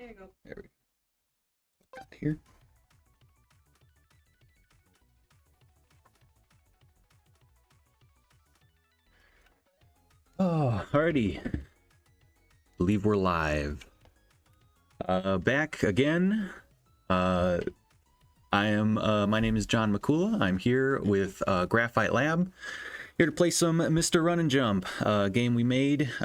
you go. There we go. Here. Oh, alrighty. Believe we're live. Back again. My name is John Mikula. I'm here with Graphite Lab. Here to play some Mr. Run and Jump, a game we made. It's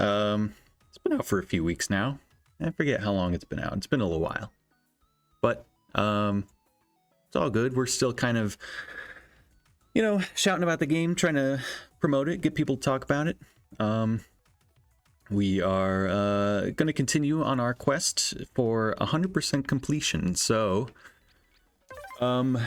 been out for a few weeks now. I forget how long it's been out. It's been a little while. But it's all good. We're still kind of, shouting about the game, trying to promote it, get people to talk about it. We are going to continue on our quest for 100% completion. So, I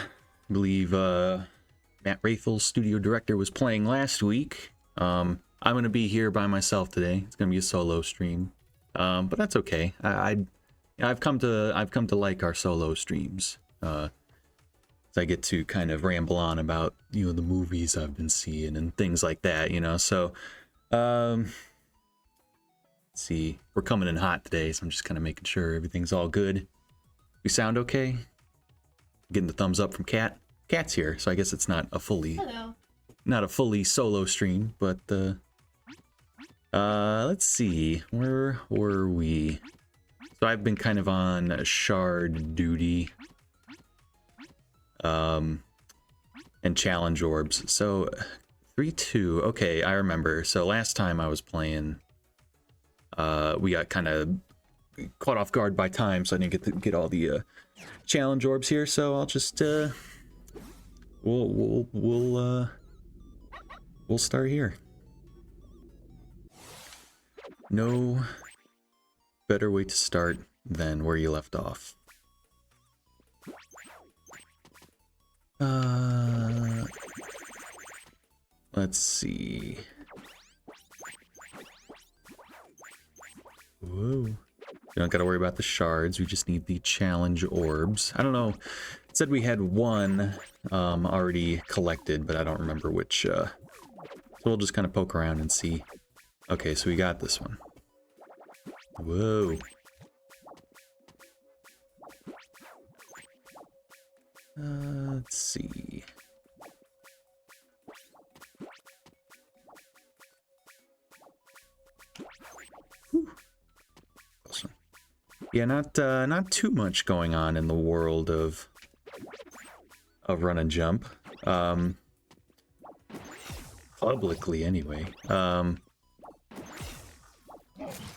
believe Matt Wraithel's studio director was playing last week. I'm going to be here by myself today. It's going to be a solo stream, but that's okay. I've come to like our solo streams. So I get to kind of ramble on about the movies I've been seeing and things like that. So. Let's see, we're coming in hot today, so I'm just kind of making sure everything's all good. We sound okay? Getting the thumbs up from Kat. Kat's here, so I guess it's not a fully solo stream, but let's see, where were we? So I've been kind of on shard duty, and challenge orbs. So 3-2. Okay, I remember. So last time I was playing, we got kind of caught off guard by time, so I didn't get all the challenge orbs here. So I'll just we'll start here. No better way to start than where you left off. Let's see. Whoa. We don't got to worry about the shards. We just need the challenge orbs. I don't know. It said we had one already collected, but I don't remember which. So we'll just kind of poke around and see. Okay, so we got this one. Whoa. Let's see. Awesome. Yeah, not too much going on in the world of run and jump. Publicly anyway.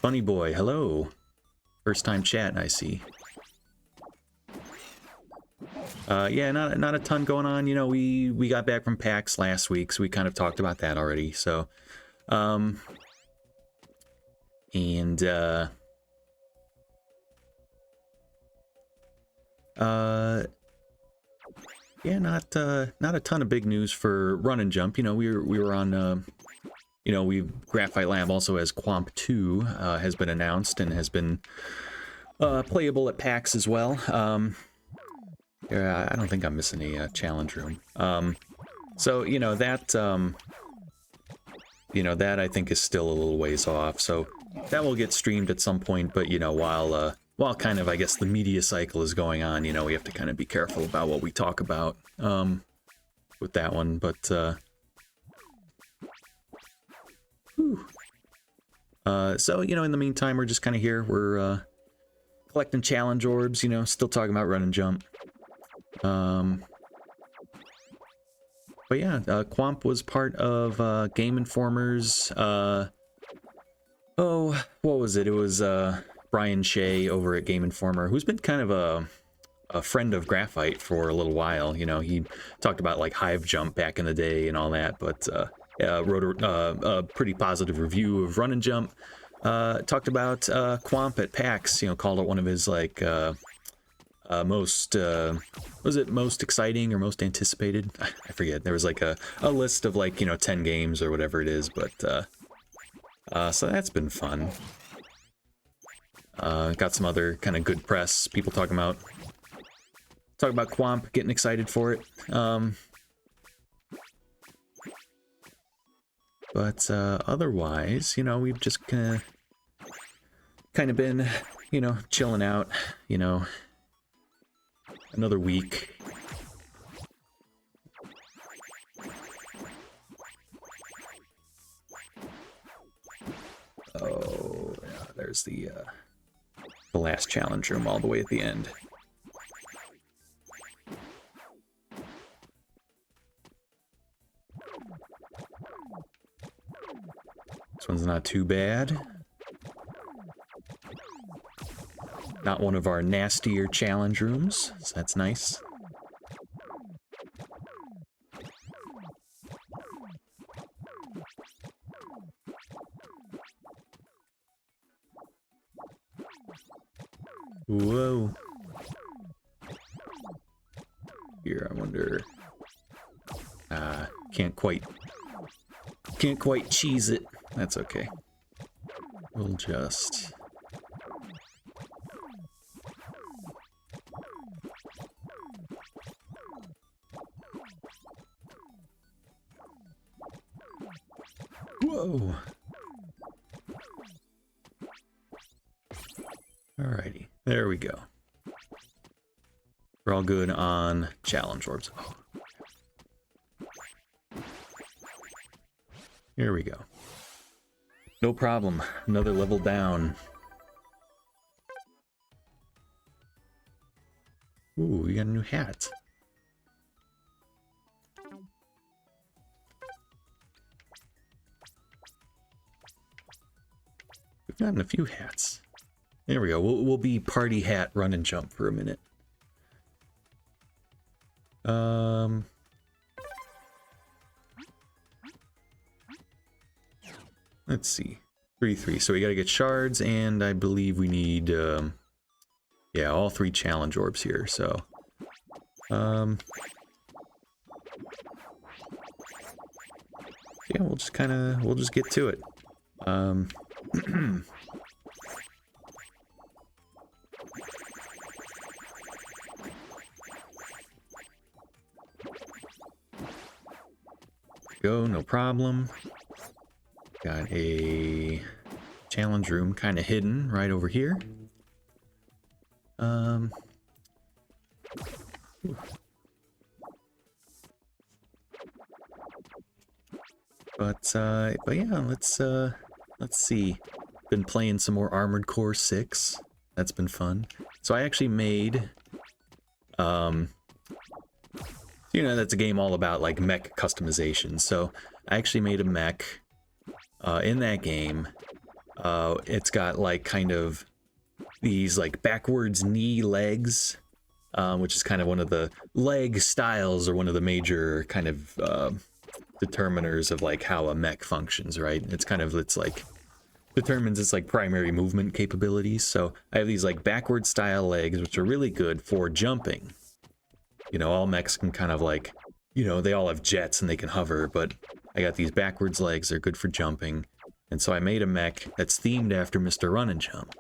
Funny boy, hello. First time chat, I see. Yeah, not a ton going on. We got back from PAX last week, so we kind of talked about that already. So, yeah, not a ton of big news for Run and Jump. We were on, Graphite Lab also has Quamp 2 has been announced and has been playable at PAX as well. Yeah, I don't think I'm missing a challenge room. So that I think is still a little ways off. So that will get streamed at some point. But while kind of, I guess, the media cycle is going on, we have to kind of be careful about what we talk about with that one. But so in the meantime, we're just kind of here. We're collecting challenge orbs. Still talking about Run and Jump. But yeah, Quamp was part of Game Informer's. What was it? It was Brian Shea over at Game Informer, who's been kind of a friend of Graphite for a little while. He talked about like Hive Jump back in the day and all that, but wrote a pretty positive review of Run and Jump. Talked about Quamp at PAX. Called it one of his like most was it most exciting or most anticipated? I forget. There was like a list of like 10 games or whatever it is, but so that's been fun. Got some other kind of good press, people talking about Quamp, getting excited for it. But otherwise, we've just kind of been you know, chilling out, you know, another week. Oh, yeah, there's the last challenge room all the way at the end. This one's not too bad. Not one of our nastier challenge rooms, so that's nice. Whoa. Here, I wonder... can't quite cheese it. That's okay. We'll just... Whoa! Alrighty, there we go. We're all good on challenge orbs. Oh. Here we go. No problem. Another level down. Ooh, we got a new hat. We've gotten a few hats. There we go. We'll be party hat run and jump for a minute. Let's see. 3-3. So we gotta get shards, and I believe we need, yeah, all 3 challenge orbs here, so... yeah, we'll just we'll just get to it. Go, no problem. Got a challenge room kind of hidden right over here. But yeah, let's see. Been playing some more Armored Core 6. That's been fun. So I actually made, you know, that's a game all about like mech customization. So I actually made a mech in that game. It's got like kind of these like backwards knee legs, which is kind of one of the leg styles or one of the major kind of determiners of like how a mech functions, right? It's like determines its like primary movement capabilities. So I have these like backward style legs, which are really good for jumping. You know, all mechs can kind of like, you know, they all have jets and they can hover, but I got these backwards legs. They're good for jumping. And so I made a mech that's themed after Mr. Run and Jump.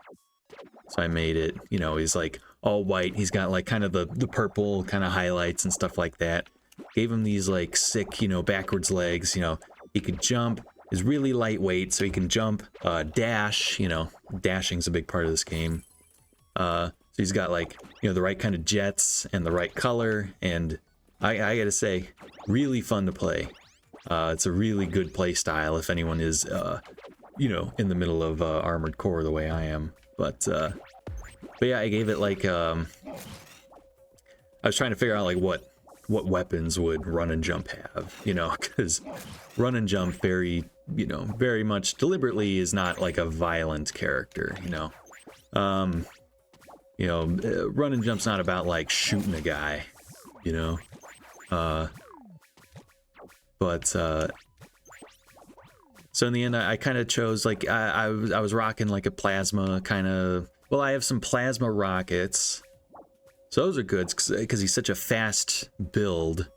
So I made it, you know, he's like all white. He's got like kind of the purple kind of highlights and stuff like that. Gave him these like sick, you know, backwards legs. You know, he could jump, is really lightweight, so he can jump, dash, you know, dashing's a big part of this game. So he's got like, you know, the right kind of jets and the right color, and I gotta say, really fun to play. It's a really good play style if anyone is, you know, in the middle of Armored Core the way I am. But yeah, I gave it like, I was trying to figure out like what weapons would Run and Jump have, you know, because Run and Jump very, you know, very much deliberately is not like a violent character, you know. You know, Run and Jump's not about like shooting a guy, you know. But so in the end, I kind of chose like I was rocking like a plasma kind of. Well, I have some plasma rockets, so those are good because he's such a fast build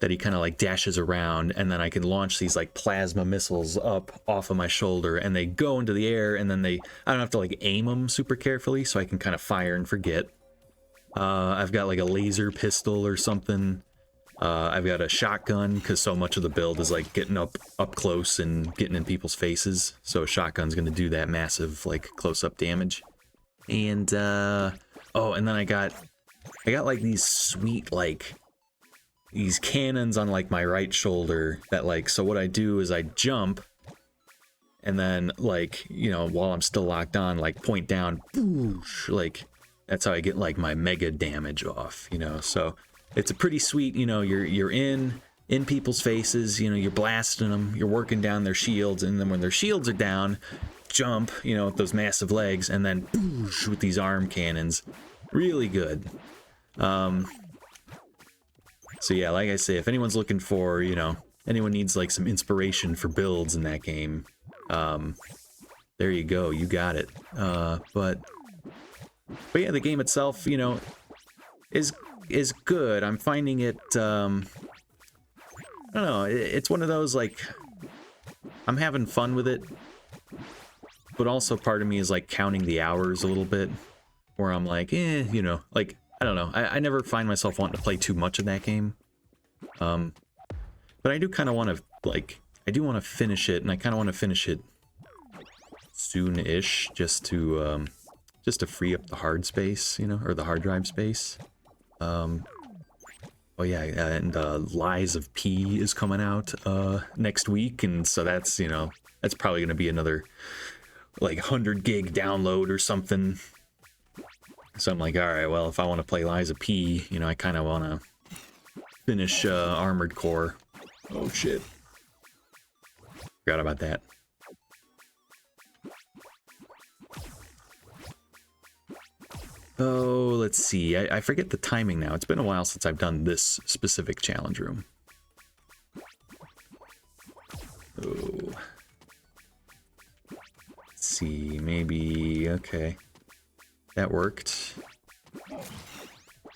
that he kind of like dashes around, and then I can launch these like plasma missiles up off of my shoulder, and they go into the air, and then I don't have to like aim them super carefully, so I can kind of fire and forget. I've got like a laser pistol or something. I've got a shotgun because so much of the build is like getting up close and getting in people's faces, so a shotgun's going to do that massive like close-up damage. And oh, and then I got like these sweet like these cannons on like my right shoulder that like, so what I do is I jump and then like, you know, while I'm still locked on, like point down, boosh, like that's how I get like my mega damage off, you know. So it's a pretty sweet, you know, you're in people's faces, you know, you're blasting them, you're working down their shields, and then when their shields are down, jump, you know, with those massive legs, and then boosh, with these arm cannons. Really good. So yeah, like I say, if anyone's looking for, you know, anyone needs like some inspiration for builds in that game, there you go, you got it. But yeah, the game itself, you know, is good. I'm finding it, I don't know, it's one of those like, I'm having fun with it, but also part of me is like counting the hours a little bit, where I'm like, you know, like, I don't know, I never find myself wanting to play too much of that game. But I do kind of want to, like, I do want to finish it, and I kind of want to finish it soon-ish, just to free up the hard space, you know, or the hard drive space. Oh yeah, and Lies of P is coming out next week, and so that's, you know, that's probably going to be another like 100 gig download or something. So I'm like, all right, well, if I want to play Lies of P, you know, I kind of want to finish Armored Core. Oh shit, forgot about that. Oh, let's see. I forget the timing now. It's been a while since I've done this specific challenge room. Oh. Let's see. Maybe... Okay. That worked.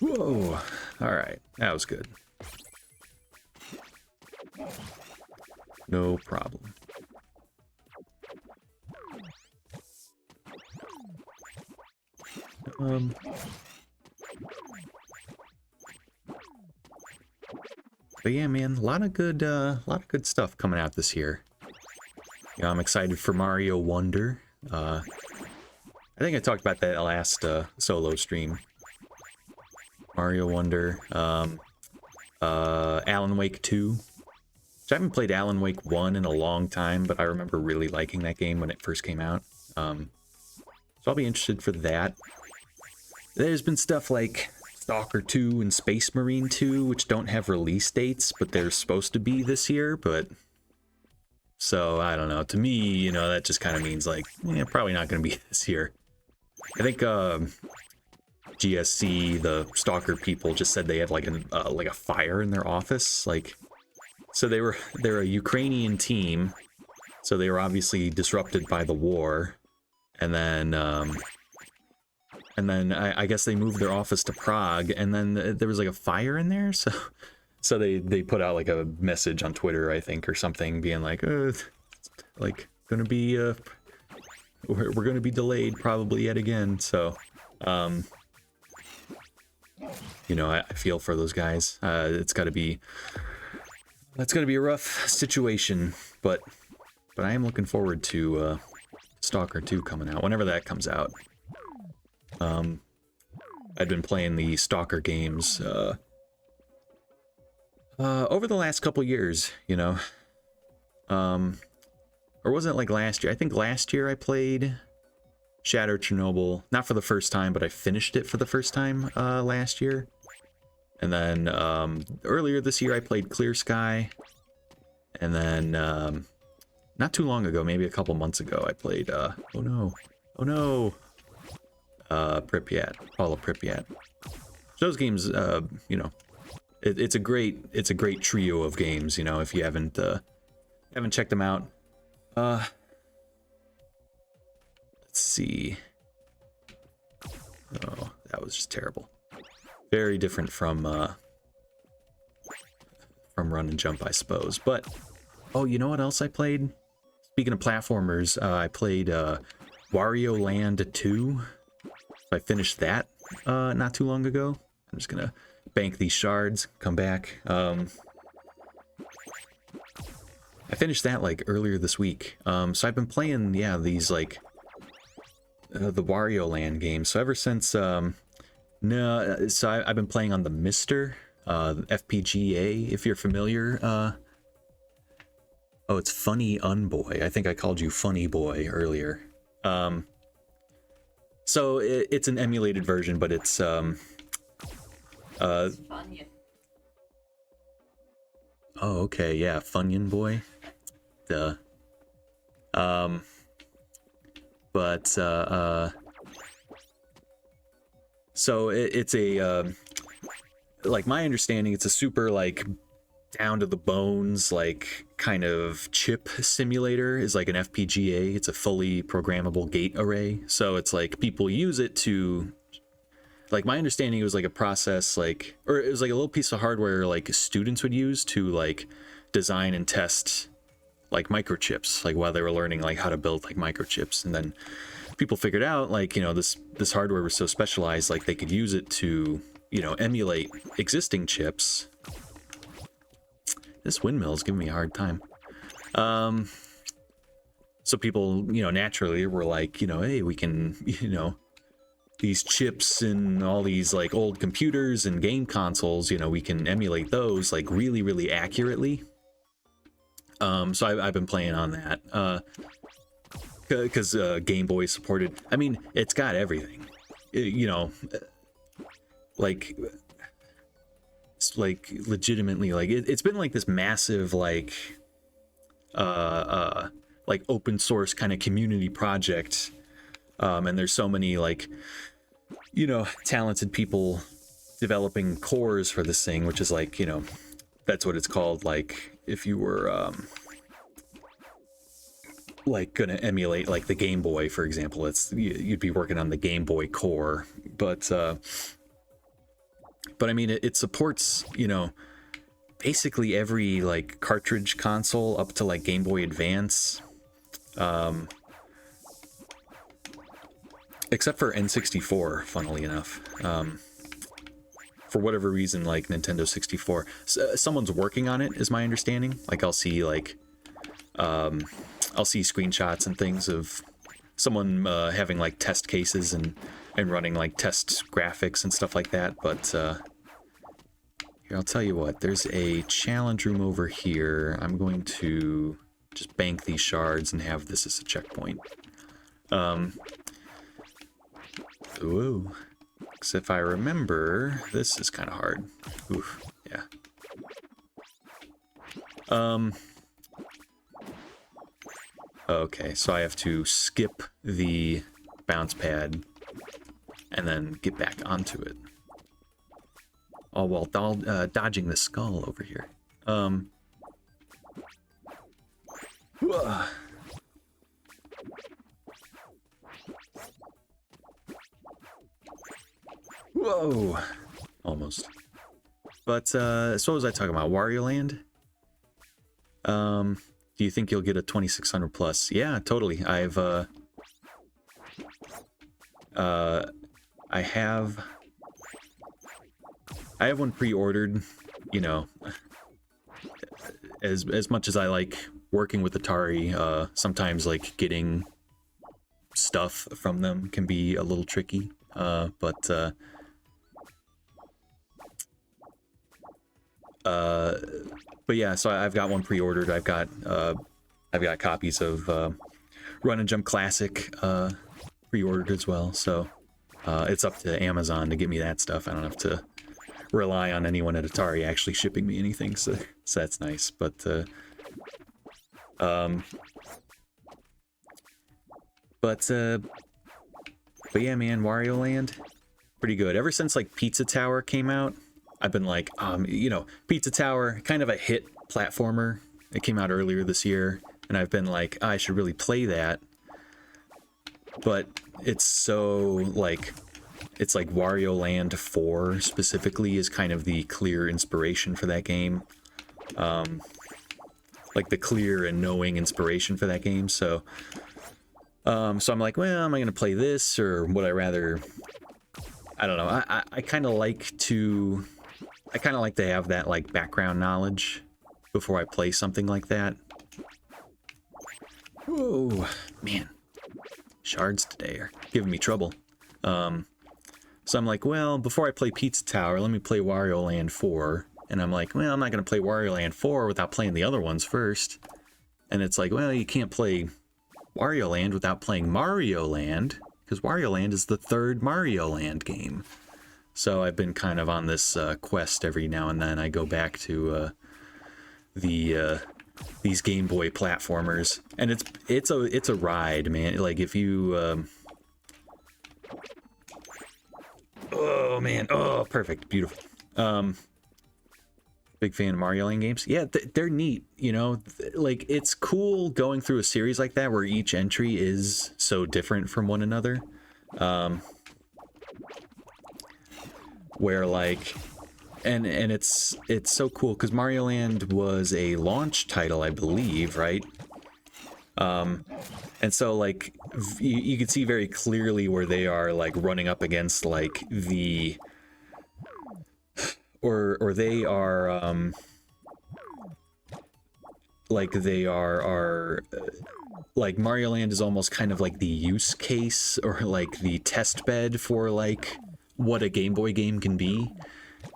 Whoa. Alright. That was good. No problem. But yeah, man, a lot of good stuff coming out this year. You know, I'm excited for Mario Wonder. I think I talked about that last solo stream. Mario Wonder, Alan Wake 2. Which I haven't played Alan Wake 1 in a long time, but I remember really liking that game when it first came out. So I'll be interested for that. There's been stuff like Stalker 2 and Space Marine 2, which don't have release dates, but they're supposed to be this year, but... So, I don't know. To me, you know, that just kind of means, like, yeah, probably not going to be this year. I think, GSC, the Stalker people, just said they had, like, a fire in their office, like... So they're a Ukrainian team, so they were obviously disrupted by the war, and then I guess they moved their office to Prague, and then there was like a fire in there, so they put out like a message on Twitter, I think, or something, being like, like gonna be we're gonna be delayed probably yet again. So, you know, I feel for those guys. That's gotta be a rough situation, but I am looking forward to Stalker 2 coming out, whenever that comes out. I'd been playing the Stalker games over the last couple years, you know. Or wasn't it like last year? I think last year I played Shadow Chernobyl, not for the first time, but I finished it for the first time last year. And then earlier this year I played Clear Sky. And then not too long ago, maybe a couple months ago, I played oh no, Pripyat, Fall of Pripyat. Those games, you know, it's a great trio of games, you know, if you haven't checked them out. Let's see. Oh, that was just terrible. Very different from Run and Jump, I suppose. But oh, you know what else I played? Speaking of platformers, I played Wario Land 2. I finished that not too long ago. I'm just gonna bank these shards, come back. I finished that like earlier this week. So I've been playing, yeah, these like the Wario Land game. So ever since no, so I've been playing on the Mister FPGA, if you're familiar. Oh, it's Funny Unboy. I think I called you Funny Boy earlier. So it's an emulated version, but it's oh, okay, yeah, Funyun Boy. Duh. But so it's a like, my understanding, it's a super like down to the bones like kind of chip simulator. Is like an FPGA. It's a fully programmable gate array, so it's like people use it to, like, my understanding, it was like a process, like, or it was like a little piece of hardware like students would use to like design and test like microchips, like while they were learning like how to build like microchips. And then people figured out, like, you know, this hardware was so specialized, like they could use it to, you know, emulate existing chips. This windmill is giving me a hard time. So people, you know, naturally were like, you know, hey, we can, you know, these chips and all these like old computers and game consoles, you know, we can emulate those like really, really accurately. So I've been playing on that. Because Game Boy supported, I mean, it's got everything. You know, like legitimately, like it's been like this massive like open source kind of community project, and there's so many like, you know, talented people developing cores for this thing, which is like, you know, that's what it's called. Like if you were like gonna emulate like the Game Boy, for example, you'd be working on the Game Boy core. But I mean, it supports, you know, basically every like cartridge console up to like Game Boy Advance, except for N64, funnily enough. For whatever reason, like Nintendo 64, someone's working on it, is my understanding. Like I'll see screenshots and things of someone having like test cases and running like test graphics and stuff like that. But here, I'll tell you what, there's a challenge room over here. I'm going to just bank these shards and have this as a checkpoint. Ooh, because if I remember, this is kind of hard. Oof, yeah. Okay, so I have to skip the bounce pad and then get back onto it. Oh, well, dodging the skull over here. Whoa! Almost. But, so what was I talking about? Wario Land? Do you think you'll get a 2600 plus? Yeah, totally. I have one pre-ordered. You know, as much as I like working with Atari, sometimes like getting stuff from them can be a little tricky. But yeah, so I've got one pre-ordered. I've got copies of Run and Jump Classic pre-ordered as well. So it's up to Amazon to get me that stuff. I don't have to rely on anyone at Atari actually shipping me anything. So that's nice. But yeah, man, Wario Land, pretty good. Ever since like Pizza Tower came out, I've been like, you know, Pizza Tower, kind of a hit platformer. It came out earlier this year, and I've been like, I should really play that. But it's so like, it's like Wario Land 4 specifically is kind of the clear inspiration for that game. Like the clear and knowing inspiration for that game. So I'm like, well, am I going to play this, or would I rather? I don't know. I kind of like to have that like background knowledge before I play something like that. Whoa, man. shards today are giving me trouble. So I'm like, well, before I play Pizza Tower, let me play Wario Land 4. And I'm like, well, I'm not going to play Wario Land 4 without playing the other ones first. And it's like, well, you can't play Wario Land without playing Mario Land, because Wario Land is the third Mario Land game. So I've been kind of on this quest every now and then. I go back to these Game Boy platformers, and it's a ride, man. Like if you oh man, oh perfect, beautiful. Big fan of Mario Land games. Yeah, they're neat, you know. Like it's cool going through a series like that where each entry is so different from one another. Where like and it's so cool because Mario Land was a launch title, I believe, right? And so like you can see very clearly where they are like running up against like the or they are like they are like Mario Land is almost kind of like the use case or like the test bed for like what a Game Boy game can be.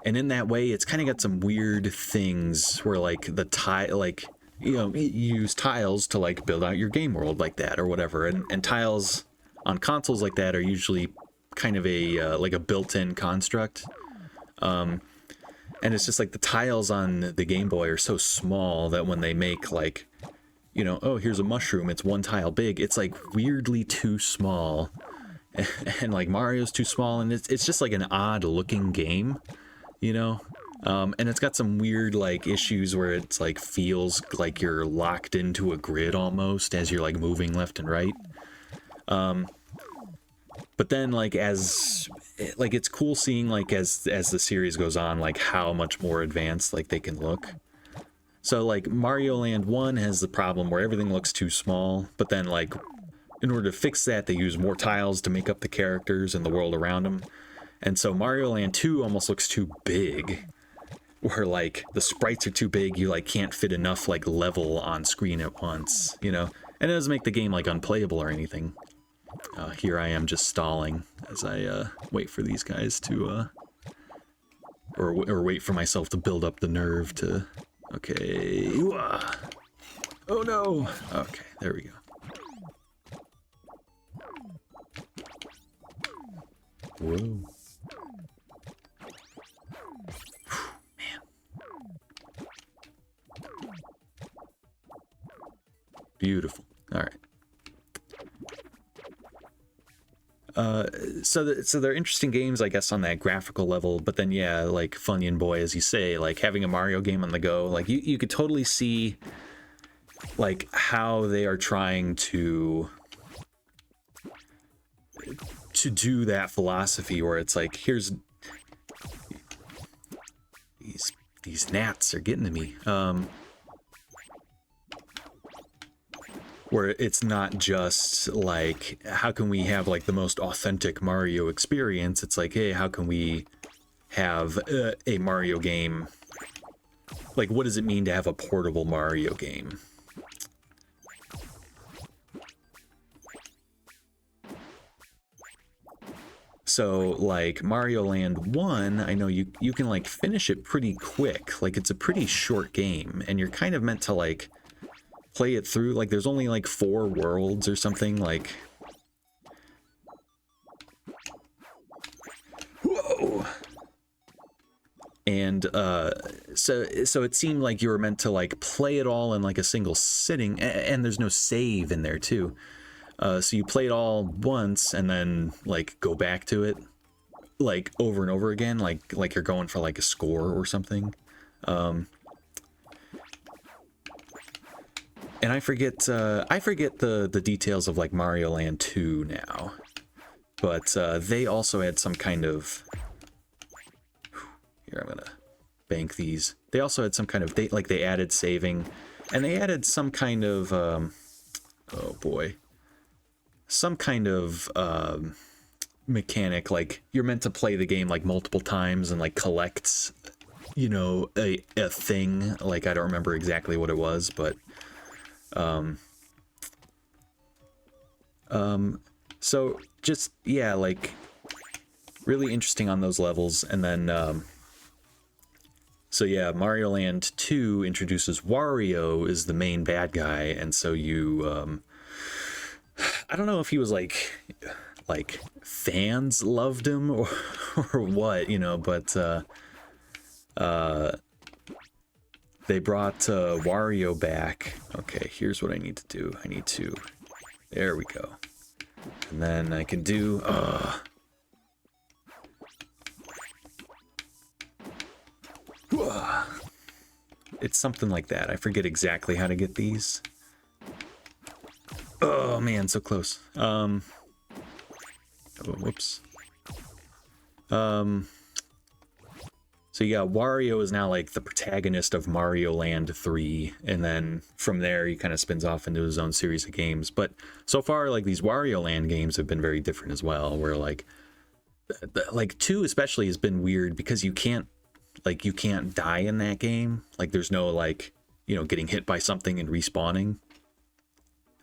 And in that way, it's kind of got some weird things where like the like, you know, you use tiles to like build out your game world like that or whatever. And tiles on consoles like that are usually kind of a like a built-in construct. And it's just like the tiles on the Game Boy are so small that when they make like, you know, oh, here's a mushroom, it's one tile big, it's like weirdly too small. And like Mario's too small, and it's just like an odd looking game, you know. And it's got some weird like issues where it's like feels like you're locked into a grid almost as you're like moving left and right. But then like as like it's cool seeing like as the series goes on like how much more advanced like they can look. So like Mario Land 1 has the problem where everything looks too small, but then like in order to fix that, they use more tiles to make up the characters and the world around them. And so Mario Land 2 almost looks too big, where like the sprites are too big, you like can't fit enough like level on screen at once, you know? And it doesn't make the game like unplayable or anything. Here I am just stalling as I wait for these guys to or wait for myself to build up the nerve to okay. Oh no. Okay, there we go. Whoa. Man. Beautiful. All right. So they're interesting games, I guess, on that graphical level. But then, yeah, like Funyun Boy, as you say, like having a Mario game on the go, like you could totally see like how they are trying to do that philosophy where it's like, here's these gnats are getting to me. Where it's not just like, how can we have like the most authentic Mario experience? It's like, hey, how can we have a Mario game? Like, what does it mean to have a portable Mario game? So like Mario Land 1, I know you can like finish it pretty quick. Like it's a pretty short game and you're kind of meant to like play it through. Like there's only like 4 worlds or something, like whoa. And so it seemed like you were meant to like play it all in like a single sitting, and there's no save in there too. So you play it all once and then like go back to it like over and over again, like you're going for like a score or something. And I forget the details of like Mario Land 2 now, but they also had some kind of, here I'm gonna bank these. They also had some kind of, they added saving, and they added some kind of oh boy, some kind of mechanic, like you're meant to play the game like multiple times and like collect, you know, a thing. Like I don't remember exactly what it was, but So just, yeah, like really interesting on those levels. And then, so yeah, Mario Land 2 introduces Wario as the main bad guy. And so you, I don't know if he was like fans loved him or what, you know, but, they brought Wario back. Okay, here's what I need to do. I need to, there we go. And then I can do, it's something like that. I forget exactly how to get these. Oh man, so close. Oh, whoops. So yeah, Wario is now like the protagonist of Mario Land 3, and then from there he kind of spins off into his own series of games. But so far, like these Wario Land games have been very different as well, where like 2 especially has been weird because you can't die in that game. Like there's no like, you know, getting hit by something and respawning.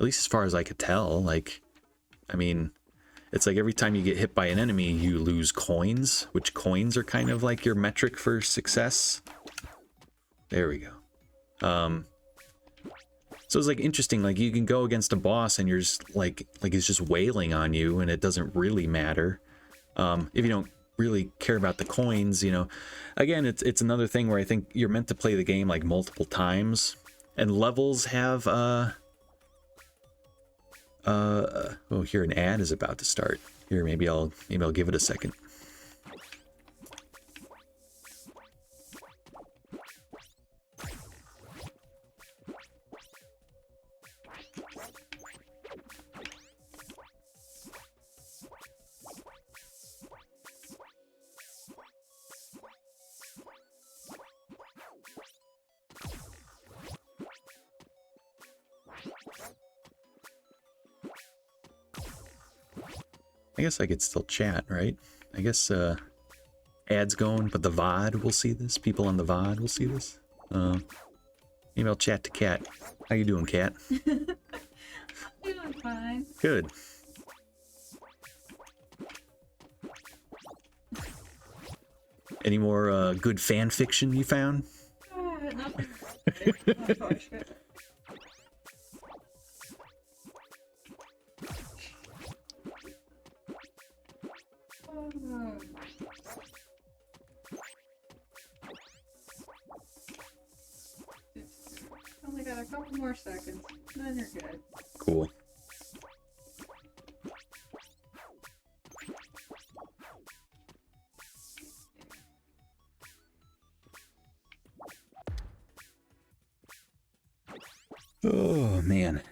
At least as far as I could tell. Like, I mean, it's like every time you get hit by an enemy, you lose coins, which coins are kind of like your metric for success. There we go. So it's like interesting, like you can go against a boss and you're just like it's just wailing on you and it doesn't really matter. If you don't really care about the coins, you know. Again, it's another thing where I think you're meant to play the game like multiple times, and levels have oh, here an ad is about to start. Here, maybe I'll give it a second. I guess I could still chat, right? I guess ads going, but the VOD will see this. People on the VOD will see this. Maybe I'll chat to Kat. How you doing, Kat? Doing fine. Good. Any more good fan fiction you found? Nothing. Only got a couple more seconds, then you're good. Cool. Oh, man.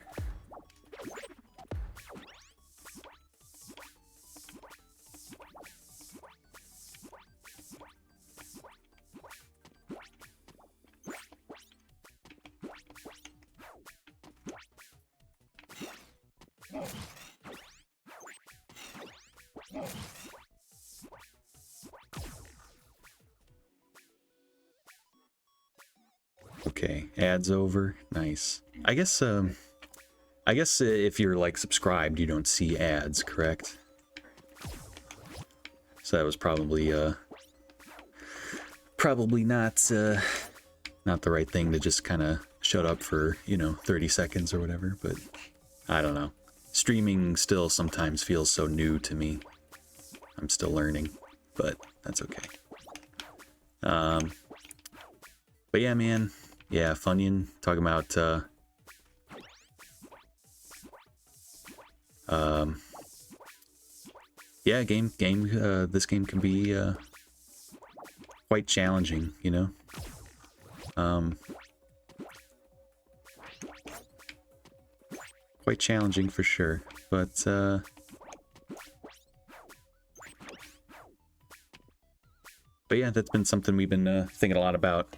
Okay, ads over. Nice. I guess if you're like subscribed, you don't see ads, correct? So that was probably not the right thing to just kind of shut up for, 30 seconds or whatever, but I don't know. Streaming still sometimes feels so new to me. I'm still learning, but that's okay. But yeah, man. Yeah, Funyun talking about yeah, this game can be quite challenging, quite challenging for sure, but yeah, that's been something we've been thinking a lot about,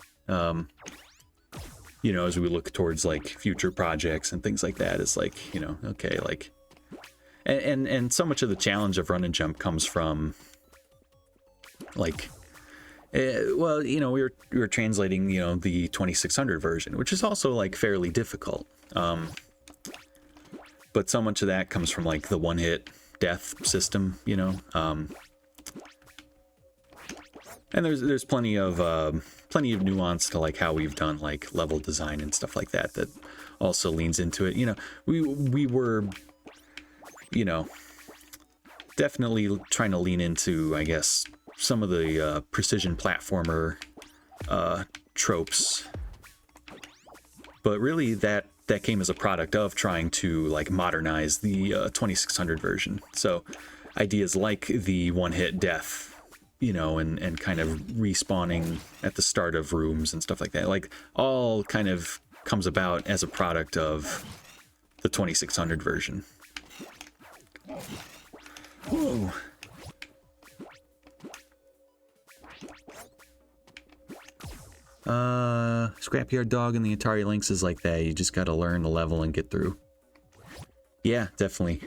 as we look towards like future projects and things like that. Is like, okay, like, and so much of the challenge of run and jump comes from like, well, we were translating, the 2600 version, which is also like fairly difficult. But so much of that comes from like the one hit death system, you know. And there's plenty of nuance to like how we've done like level design and stuff like that also leans into it. You know, we were, you know, definitely trying to lean into, I guess, some of the precision platformer tropes, but really that came as a product of trying to like modernize the 2600 version. So ideas like the one-hit death, you know, and kind of respawning at the start of rooms and stuff like that, like all kind of comes about as a product of the 2600 version. Whoa. Scrapyard Dog and the Atari Lynx is like that. You just gotta learn the level and get through. Yeah, definitely.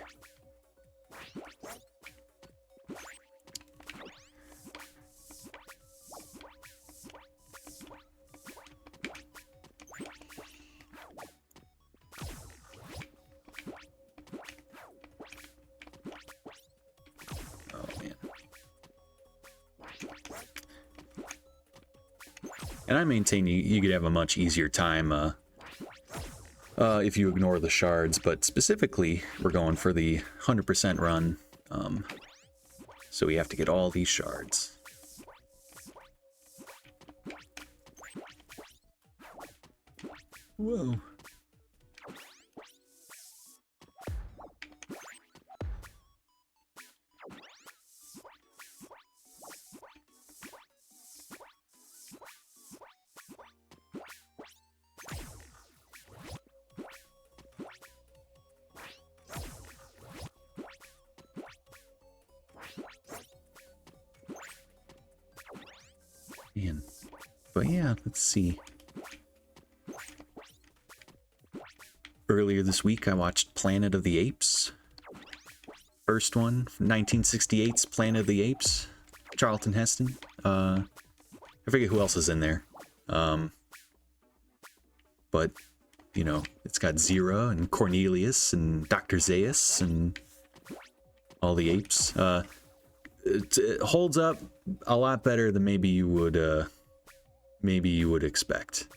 And I maintain you could have a much easier time if you ignore the shards, but specifically we're going for the 100% run, so we have to get all these shards. Whoa. Man. But yeah, let's see. Earlier this week, I watched Planet of the Apes. First one, 1968's Planet of the Apes. Charlton Heston. I forget who else is in there. But, you know, it's got Zira and Cornelius and Dr. Zaius and all the apes. It holds up a lot better than maybe you would expect.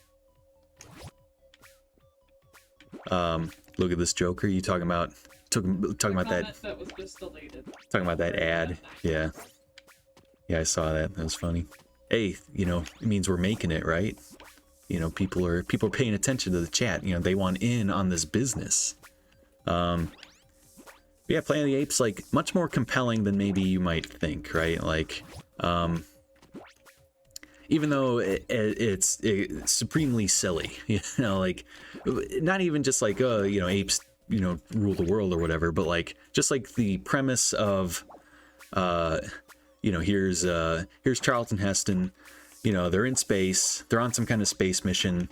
Look at this Joker. You talking about that was just deleted. Talking about that ad. Yeah, I saw that. That was funny. Hey, you know, it means we're making it, right? You know, people are paying attention to the chat. You know, they want in on this business. Yeah, Planet of the Apes, like, much more compelling than maybe you might think, right? Like, even though it's supremely silly, you know, like, not even just like, you know, apes, you know, rule the world or whatever, but like, just like the premise of, you know, here's Charlton Heston, you know, they're in space, they're on some kind of space mission,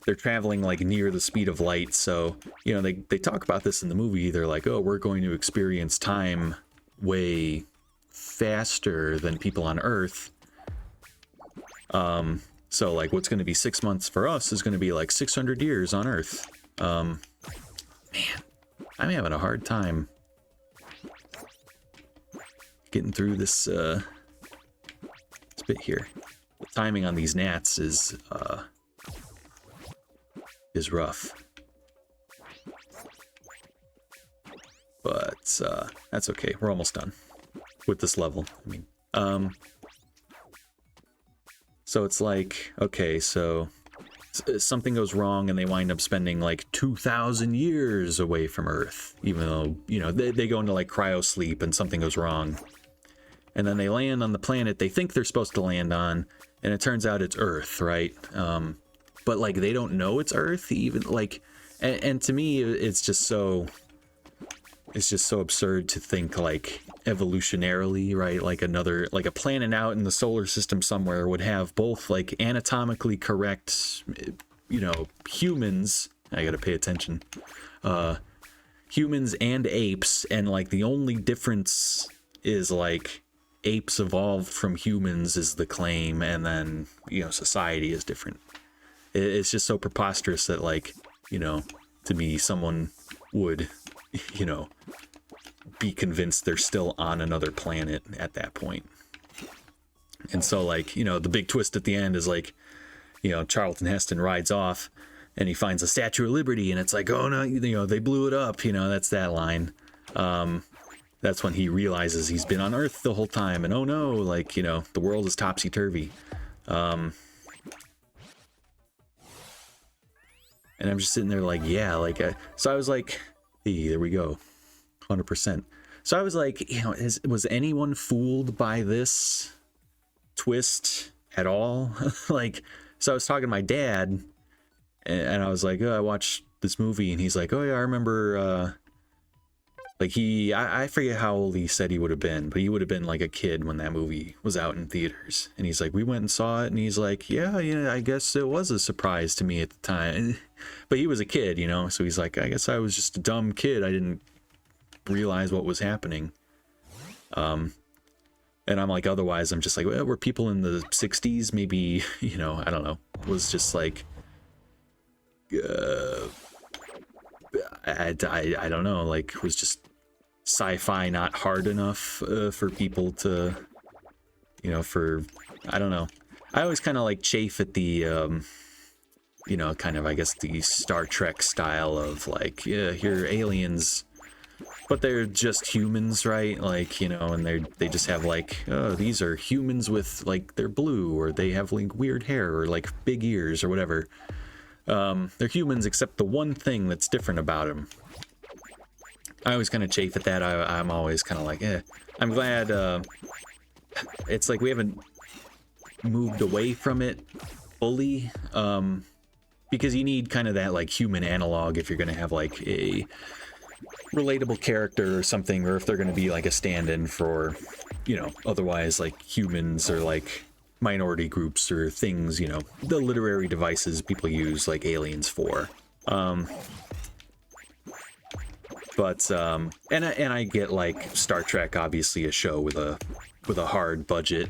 they're traveling like near the speed of light. So, you know, they talk about this in the movie. They're like, oh, we're going to experience time way faster than people on Earth. So like what's going to be 6 months for us is going to be like 600 years on Earth. Man, I'm having a hard time getting through this bit here. The timing on these gnats is rough, but that's okay. We're almost done with this level. I mean, so it's like, okay, so something goes wrong and they wind up spending like 2,000 years away from Earth, even though, you know, they go into like cryo sleep and something goes wrong, and then they land on the planet they think they're supposed to land on, and it turns out it's Earth, right? But like they don't know it's Earth, even like, and to me it's just so absurd to think like evolutionarily, right? Like a planet out in the solar system somewhere would have both like anatomically correct, you know, humans. I gotta pay attention. Humans and apes, and like the only difference is like apes evolved from humans is the claim, and then, you know, society is different. It's just so preposterous that, like, you know, to me, someone would, you know, be convinced they're still on another planet at that point. And so, like, you know, the big twist at the end is like, you know, Charlton Heston rides off and he finds a Statue of Liberty, and it's like, oh no, you know, they blew it up. You know, that's that line. That's when he realizes he's been on Earth the whole time, and oh no, like, you know, the world is topsy-turvy. And I'm just sitting there like, yeah, like, so I was like, hey, there we go, 100%. So I was like, you know, was anyone fooled by this twist at all? Like, so I was talking to my dad, and I was like, oh, I watched this movie, and he's like, oh yeah, I remember, like I forget how old he said he would have been, but he would have been like a kid when that movie was out in theaters. And he's like, we went and saw it, and he's like, yeah, I guess it was a surprise to me at the time. But he was a kid, you know, so he's like, I guess I was just a dumb kid. I didn't realize what was happening. And I'm like, otherwise, I'm just like, well, were people in the 60s, maybe, you know, I don't know, was just like, I don't know, like, was just sci-fi not hard enough for people to, you know, for, I don't know. I always kind of like chafe at the, you know, kind of, I guess, the Star Trek style of like, yeah, here are aliens, but they're just humans, right? Like, you know, and they just have like, oh, these are humans with like, they're blue, or they have like weird hair, or like big ears, or whatever. They're humans, except the one thing that's different about them. I always kind of chafe at that. I'm always kind of like, I'm glad it's like we haven't moved away from it fully, because you need kind of that like human analog if you're going to have like a relatable character or something, or if they're going to be like a stand-in for, you know, otherwise like humans or like minority groups or things, you know, the literary devices people use like aliens for. But and I get like Star Trek, obviously a show with a hard budget,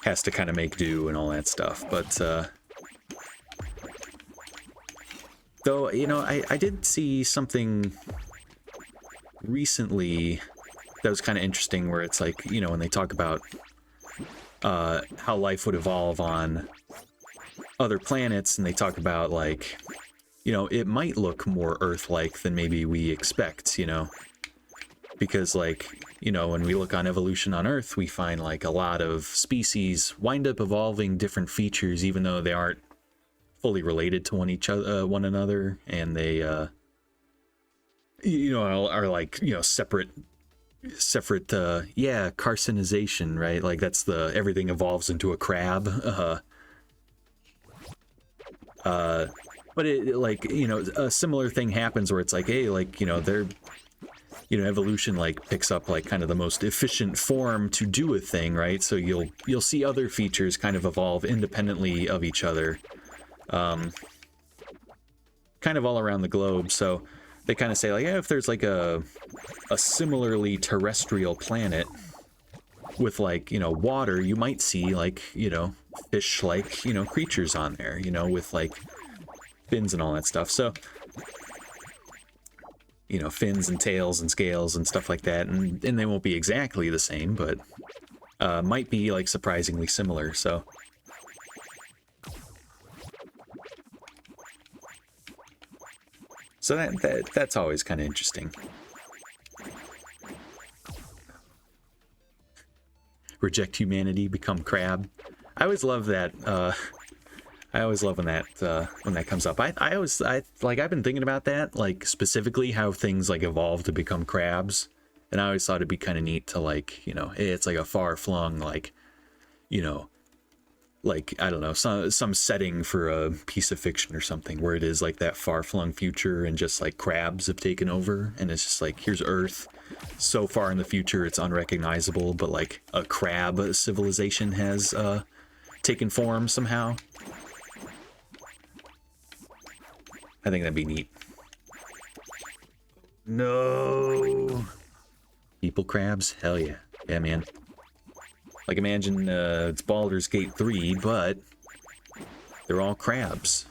has to kind of make do and all that stuff. But though, you know, I did see something recently that was kind of interesting, where it's like, you know, when they talk about how life would evolve on other planets, and they talk about like, you know, it might look more Earth-like than maybe we expect, you know, because like, you know, when we look on evolution on Earth, we find like a lot of species wind up evolving different features, even though they aren't fully related to one another, and they, you know, are like, you know, separate, yeah, carcinization, right? Like that's everything evolves into a crab. But it like, you know, a similar thing happens where it's like, hey, like, you know, you know, evolution like picks up like kind of the most efficient form to do a thing, right? So you'll see other features kind of evolve independently of each other, kind of all around the globe. So they kind of say like, yeah, if there's like a similarly terrestrial planet with like, you know, water, you might see like, you know, fish like, you know, creatures on there, you know, with like fins and all that stuff. So, you know, fins and tails and scales and stuff like that, and they won't be exactly the same, but might be like surprisingly similar. So that's always kind of interesting. Reject humanity, become crab. I always love that. I always love when that comes up. I've been thinking about that, like specifically how things like evolve to become crabs, and I always thought it'd be kind of neat to like, you know, it's like a far-flung, like, you know, like, I don't know, some setting for a piece of fiction or something where it is like that far-flung future, and just like crabs have taken over, and it's just like, here's Earth so far in the future it's unrecognizable, but like a crab civilization has taken form somehow. I think that'd be neat. No. People crabs? Hell yeah. Yeah, man. Like, imagine it's Baldur's Gate 3, but they're all crabs.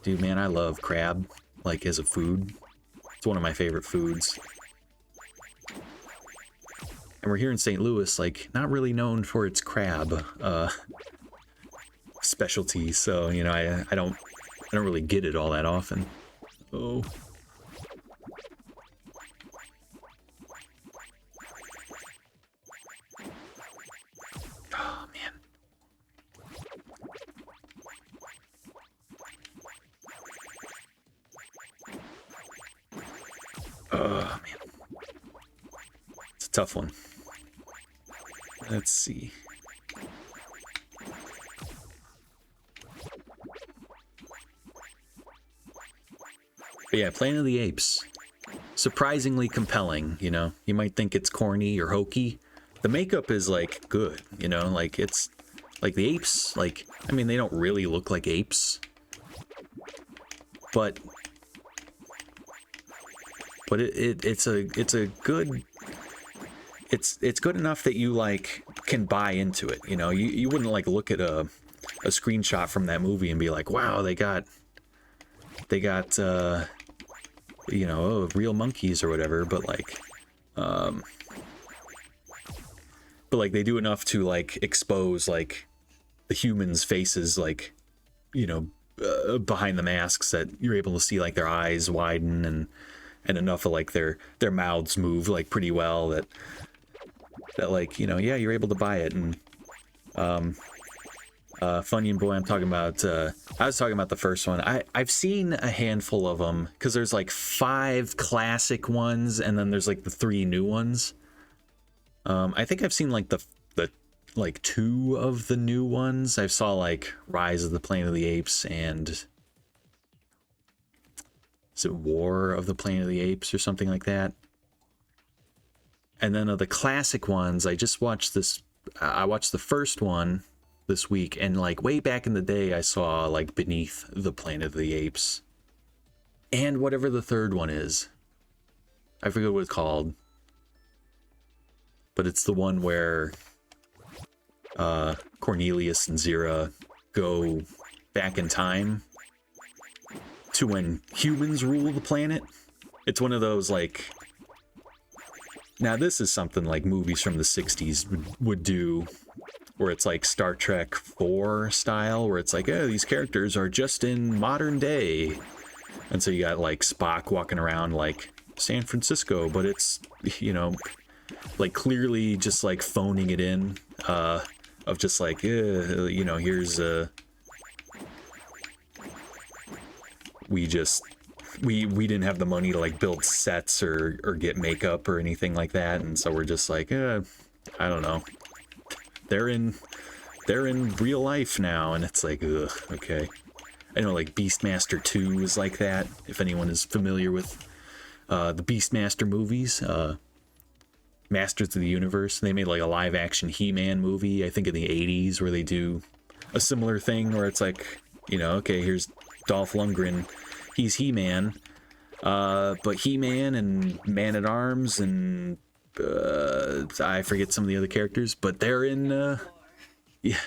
Dude, man, I love crab, like, as a food. It's one of my favorite foods. And we're here in St. Louis, like, not really known for its crab specialty, so, you know, I don't really get it all that often. Oh. Oh, man. Oh, man. It's a tough one. Let's see. But yeah, Planet of the Apes. Surprisingly compelling, you know? You might think it's corny or hokey. The makeup is, like, good, you know? Like, it's... Like, the apes, like... I mean, they don't really look like apes. But... But it's a good... It's good enough that you, like, can buy into it, you know? You wouldn't, like, look at a screenshot from that movie and be like, wow, they got you know, real monkeys or whatever, but like they do enough to, like, expose, like, the humans' faces, like, you know, behind the masks, that you're able to see, like, their eyes widen and enough of, like, their mouths move, like, pretty well that like, you know, yeah, you're able to buy it. And Funny and Boy, I was talking about the first one. I've seen a handful of them, because there's like 5 classic ones, and then there's like the 3 new ones. I think I've seen like the like 2 of the new ones. I saw like Rise of the Planet of the Apes and is it War of the Planet of the Apes or something like that. And then of the classic ones, I just watched this. I watched the first one this week, and like way back in the day, I saw like Beneath the Planet of the Apes, and whatever the third one is. I forget what it's called, but it's the one where Cornelius and Zira go back in time to when humans rule the planet. It's one of those, like, now this is something like movies from the 60s would do, where it's like Star Trek 4 style, where it's like, oh, these characters are just in modern day. And so you got like Spock walking around like San Francisco, but it's, you know, like clearly just like phoning it in, of just like, you know, here's we didn't have the money to like build sets or get makeup or anything like that, and so we're just like, I don't know. They're in real life now, and it's like, ugh, okay. I know like Beastmaster 2 is like that, if anyone is familiar with the Beastmaster movies. Masters of the Universe. They made like a live action He-Man movie, I think in the 80s, where they do a similar thing where it's like, you know, okay, here's Dolph Lundgren. He's He-Man. But He-Man and Man-at-Arms and I forget some of the other characters, but they're in yeah.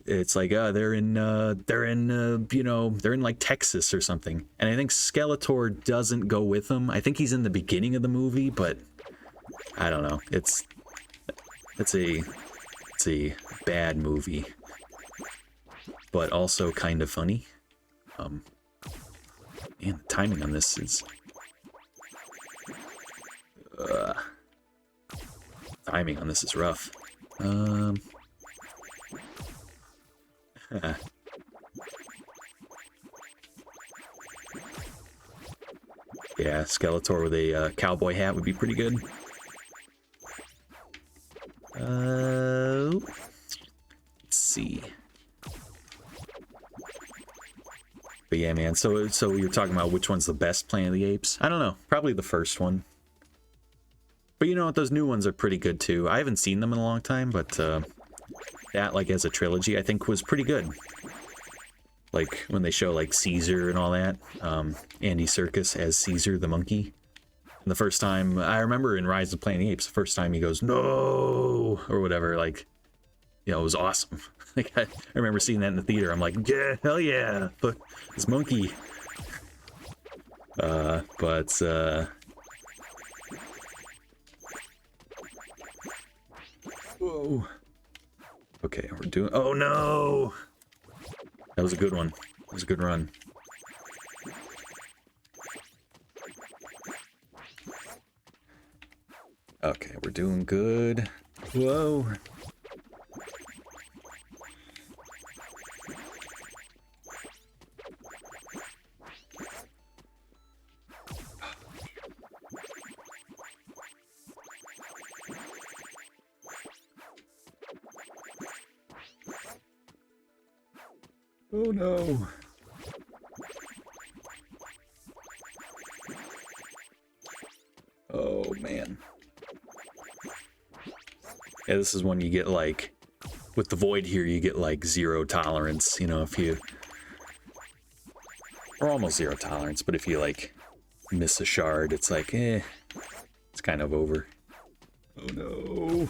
It's like they're in you know, they're in like Texas or something. And I think Skeletor doesn't go with them. I think he's in the beginning of the movie, but I don't know. It's a bad movie, but also kind of funny. Man, the timing on this is rough. Yeah, Skeletor with a cowboy hat would be pretty good. Let's see. But yeah, man, so you're talking about which one's the best Planet of the Apes? I don't know, probably the first one. But you know what, those new ones are pretty good too. I haven't seen them in a long time, but that, like, as a trilogy, I think was pretty good. Like, when they show, like, Caesar and all that. Andy Serkis as Caesar the monkey. And the first time, I remember in Rise of the Planet of the Apes, the first time he goes, no, or whatever, like, you know, it was awesome. Like I remember seeing that in the theater. I'm like, yeah, hell yeah, but this monkey. But whoa. Okay, we're doing. Oh no, that was a good one. That was a good run. Okay, we're doing good. Whoa. Oh no. Oh man. Yeah, this is when you get like, with the void here, you get like 0 tolerance, you know, if you, or almost 0 tolerance, but if you like miss a shard, it's like, it's kind of over. Oh no.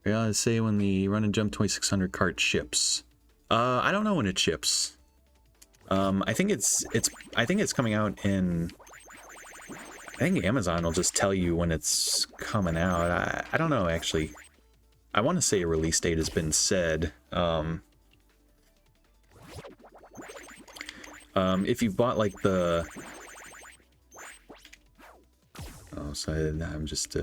Yeah, I say when the Run and Jump 2600 cart ships. I don't know when it ships. I think it's coming out in. I think Amazon will just tell you when it's coming out. I don't know actually. I want to say a release date has been said. If you've bought like the. Oh, so I'm just.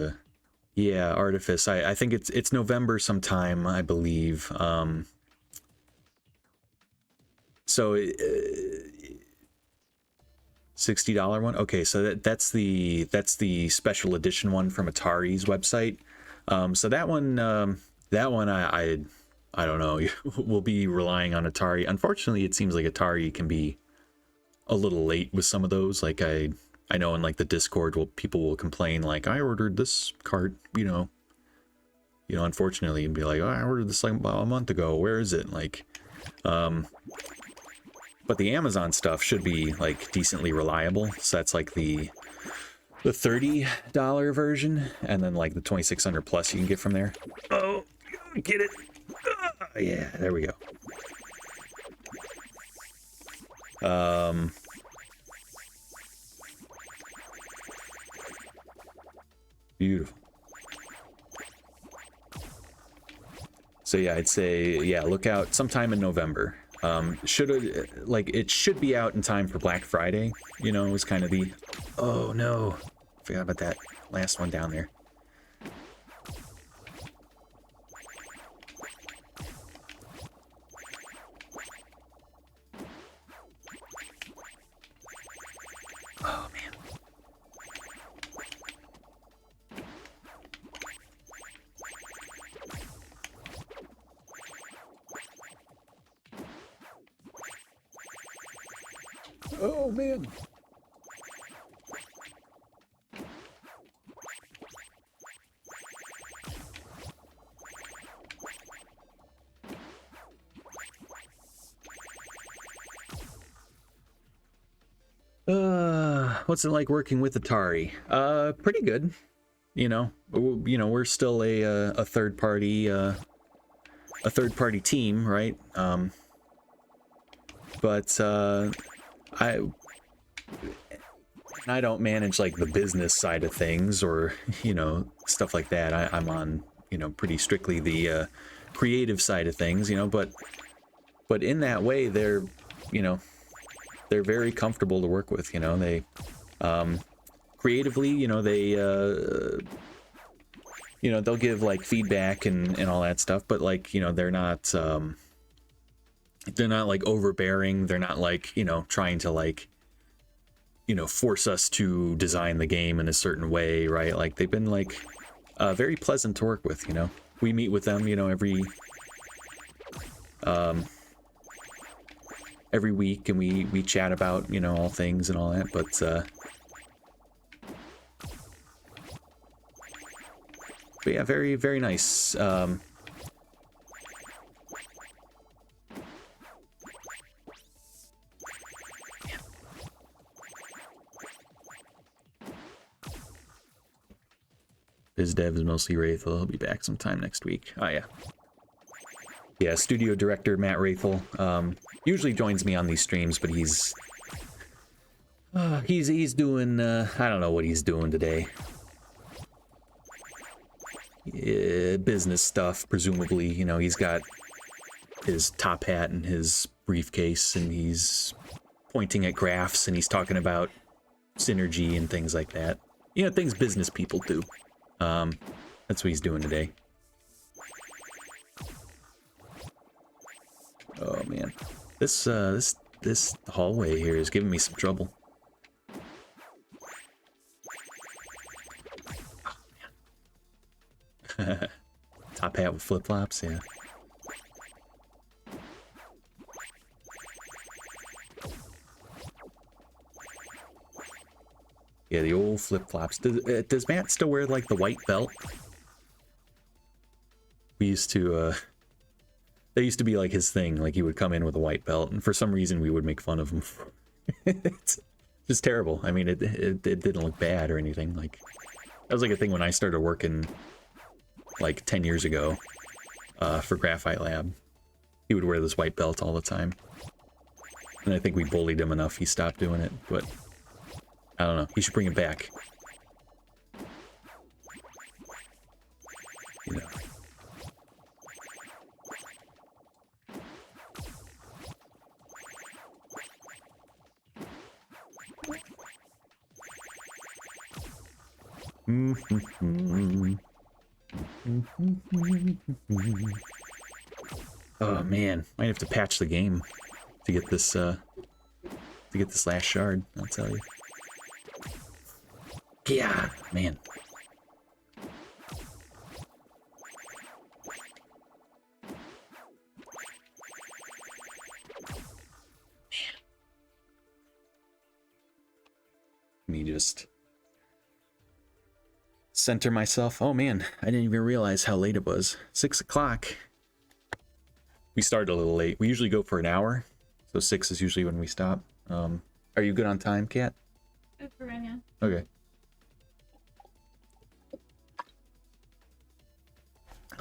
Yeah, Artifice. I think it's November sometime, I believe. So $60 one. Okay, so that's the special edition one from Atari's website. So that one I don't know. We'll be relying on Atari. Unfortunately, it seems like Atari can be a little late with some of those. Like I know in like the Discord, people will complain like, I ordered this cart, you know, unfortunately, and be like, oh, I ordered this like about a month ago. Where is it? Like, but the Amazon stuff should be like decently reliable. So that's like the $30 version, and then like the 2600 plus you can get from there. Oh, get it? Yeah, there we go. Beautiful. So yeah, I'd say, yeah, look out sometime in November. It should be out in time for Black Friday, you know, is kind of the, oh no, forgot about that last one down there. Oh man. Oh man. What's it like working with Atari? Pretty good. You know, we're still a third party team, right? But I don't manage like the business side of things or, you know, stuff like that. I'm on, you know, pretty strictly the creative side of things, you know, but in that way they're, you know, they're very comfortable to work with, you know. They creatively, you know, they you know, they'll give like feedback and all that stuff, but like, you know, they're not like overbearing. They're not like, you know, trying to like, you know, force us to design the game in a certain way, right? Like they've been like very pleasant to work with, you know. We meet with them, you know, every week, and we chat about, you know, all things and all that, but yeah, very, very nice. His dev is mostly Wraithel. He'll be back sometime next week. Oh, yeah. Yeah, studio director Matt Wraithel. Usually joins me on these streams, but he's doing, I don't know what he's doing today. Business stuff, presumably. You know, he's got his top hat and his briefcase, and he's pointing at graphs, and he's talking about synergy and things like that. You know, things business people do. That's what he's doing today. Oh man, this hallway here is giving me some trouble. Oh, man. Top hat with flip-flops, yeah. Yeah, the old flip-flops. Does Matt still wear, like, the white belt? We used to, that used to be, like, his thing. Like, he would come in with a white belt, and for some reason we would make fun of him. It's just terrible. I mean, it didn't look bad or anything. Like, that was, like, a thing when I started working, like, 10 years ago, for Graphite Lab. He would wear this white belt all the time. And I think we bullied him enough he stopped doing it, but... I don't know. He should bring it back. You know. Oh man, might have to patch the game to get this last shard, I'll tell you. Yeah, man. Let me just center myself. Oh man, I didn't even realize how late it was. 6 o'clock. We started a little late. We usually go for an hour, so 6 is usually when we stop. Are you good on time, Kat? Good for right now. Okay.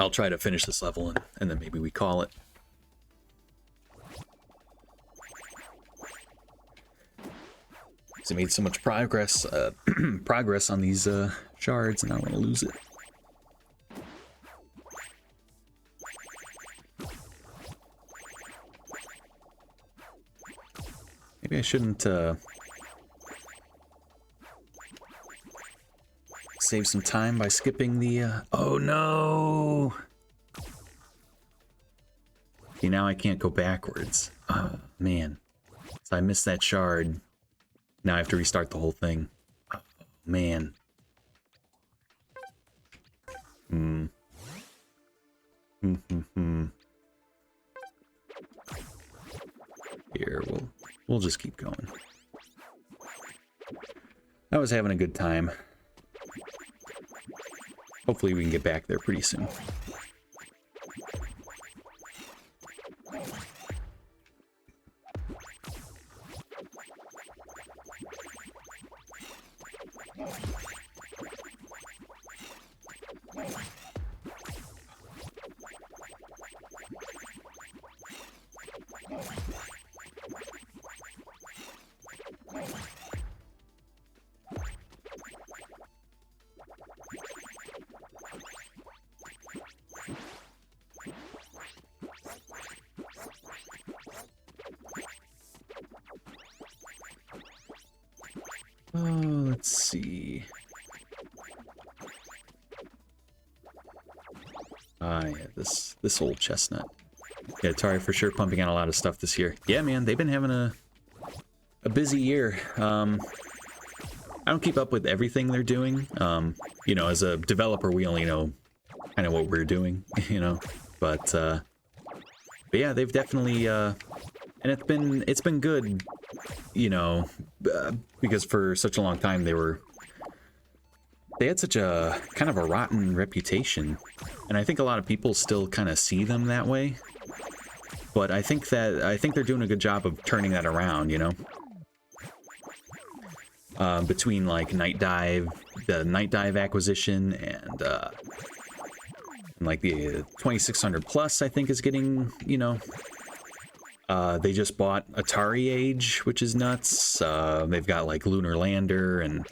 I'll try to finish this level and then maybe we call it. I made so much progress on these shards, and I want to lose it. Maybe I shouldn't save some time by skipping the oh no! See, now I can't go backwards. Oh man. So I missed that shard. Now I have to restart the whole thing. Oh, man. Here, we'll just keep going. I was having a good time. Hopefully we can get back there pretty soon. Let's see. Ah, yeah, this old chestnut. Yeah, Atari for sure pumping out a lot of stuff this year. Yeah, man, they've been having a busy year. I don't keep up with everything they're doing. You know, as a developer, we only know kind of what we're doing, you know. But yeah, they've definitely and it's been good, you know, because for such a long time they had such a kind of a rotten reputation, and I think a lot of people still kind of see them that way. But I think they're doing a good job of turning that around, you know. between like Night Dive, the Night Dive acquisition, and like the 2600 Plus, I think is getting, you know, they just bought Atari Age, which is nuts. They've got like Lunar Lander and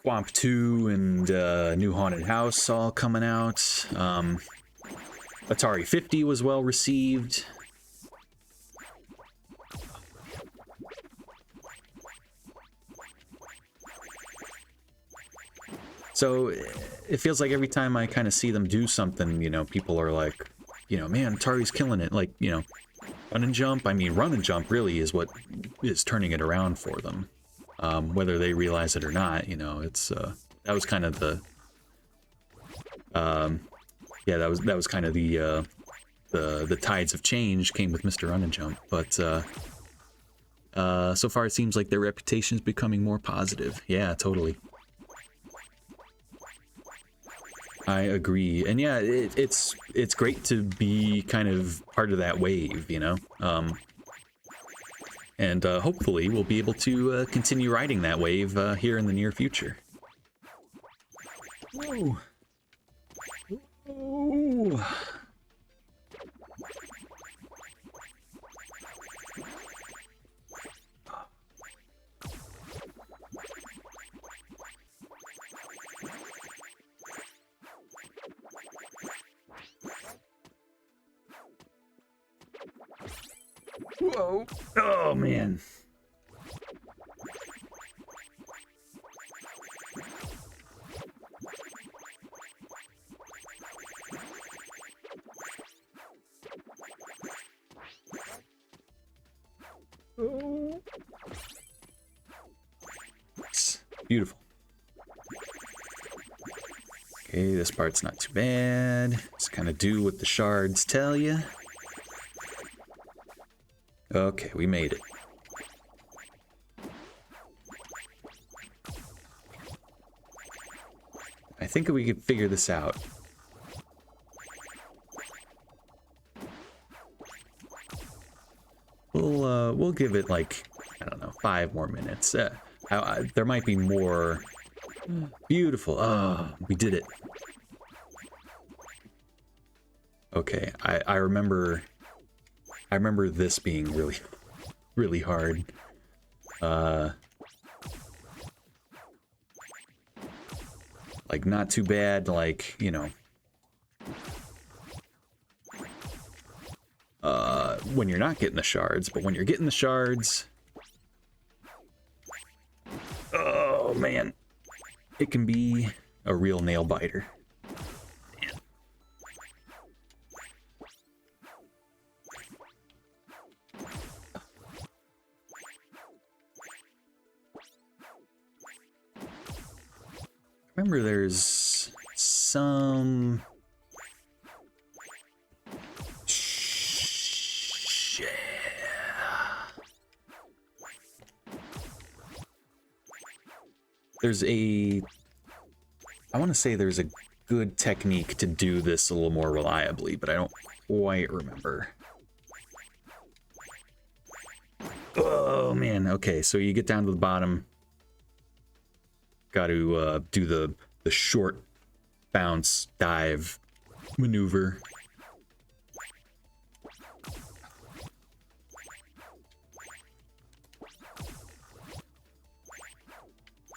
Swamp 2 and New Haunted House all coming out. Atari 50 was well received. So it feels like every time I kind of see them do something, you know, people are like, you know, man, Atari's killing it. Like, you know, run and jump. I mean, run and jump really is what is turning it around for them. Whether they realize it or not, you know, it's that was kind of the yeah, that was kind of the tides of change came with Mr. Run and Jump, but so far it seems like their reputation is becoming more positive. Yeah, totally. I agree, and yeah, it's great to be kind of part of that wave, you know. And hopefully we'll be able to continue riding that wave here in the near future. Whoa. Oh. Whoa. Oh, man. Oh. Beautiful. Okay, this part's not too bad. Just kind of do what the shards tell you. Okay, we made it. I think we could figure this out. We'll give it like, I don't know, 5 more minutes. There might be more. Beautiful. Oh, we did it. Okay, I remember this being really, really hard. Like, not too bad, like, you know. When you're not getting the shards, but when you're getting the shards... Oh, man. It can be a real nail biter. Remember, there's some... Shit. There's a... I want to say there's a good technique to do this a little more reliably, but I don't quite remember. Oh, man. Okay, so you get down to the bottom. Got to do the short bounce dive maneuver.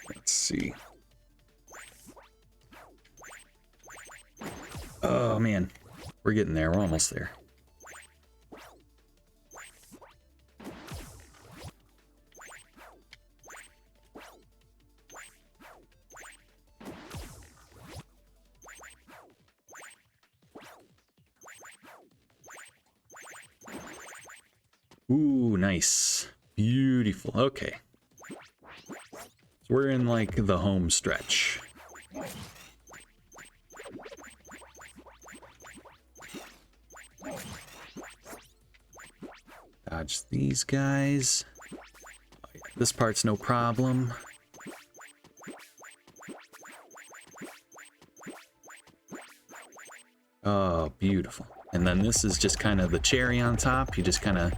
Let's see. Oh man, we're getting there. We're almost there. Ooh, nice. Beautiful. Okay. So we're in like the home stretch. Dodge these guys. This part's no problem. Oh, beautiful. And then this is just kind of the cherry on top. You just kind of...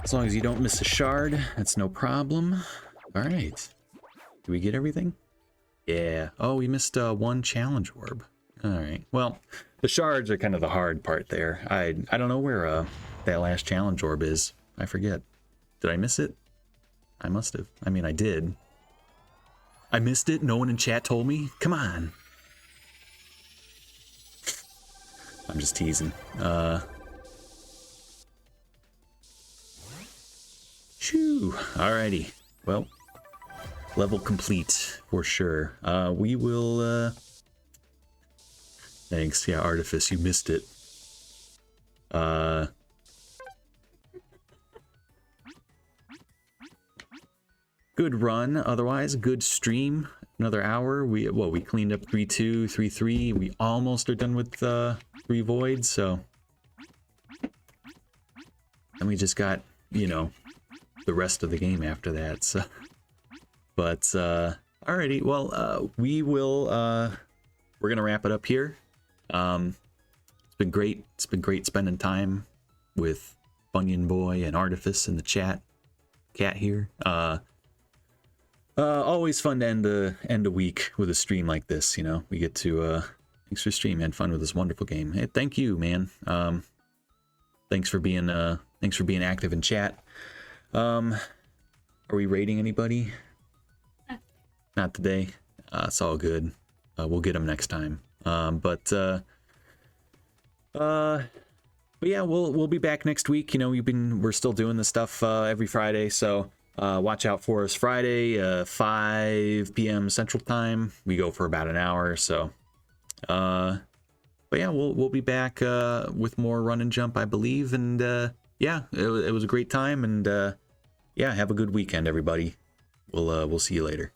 As long as you don't miss a shard, that's no problem. All right. Did we get everything? Yeah. Oh, we missed one challenge orb. All right. Well, the shards are kind of the hard part there. I don't know where that last challenge orb is. I forget. Did I miss it? I must have. I mean, I did. I missed it. No one in chat told me. Come on. I'm just teasing. Shoo. Alrighty. Well, level complete for sure. We will. Thanks. Yeah, Artifice. You missed it. Good run. Otherwise, good stream. Another hour. We cleaned up 3-2, 3-3. We almost are done with 3 voids. So, and we just got, you know, the rest of the game after that. So, but alrighty. Well, we will. We're gonna wrap it up here. It's been great. It's been great spending time with Bunyan Boy and Artifice in the chat. Cat here. Always fun to end a week with a stream like this. You know, we get to thanks for stream. Had fun with this wonderful game. Hey, thank you, man. Thanks for being active in chat. Are we rating anybody? Not today. It's all good. We'll get them next time. But yeah, we'll be back next week. You know, we're still doing this stuff every Friday, so watch out for us Friday, 5 p.m. Central Time. We go for about an hour, so but yeah, we'll be back with more run and jump, I believe. And yeah, it was a great time, and yeah, have a good weekend, everybody. We'll see you later.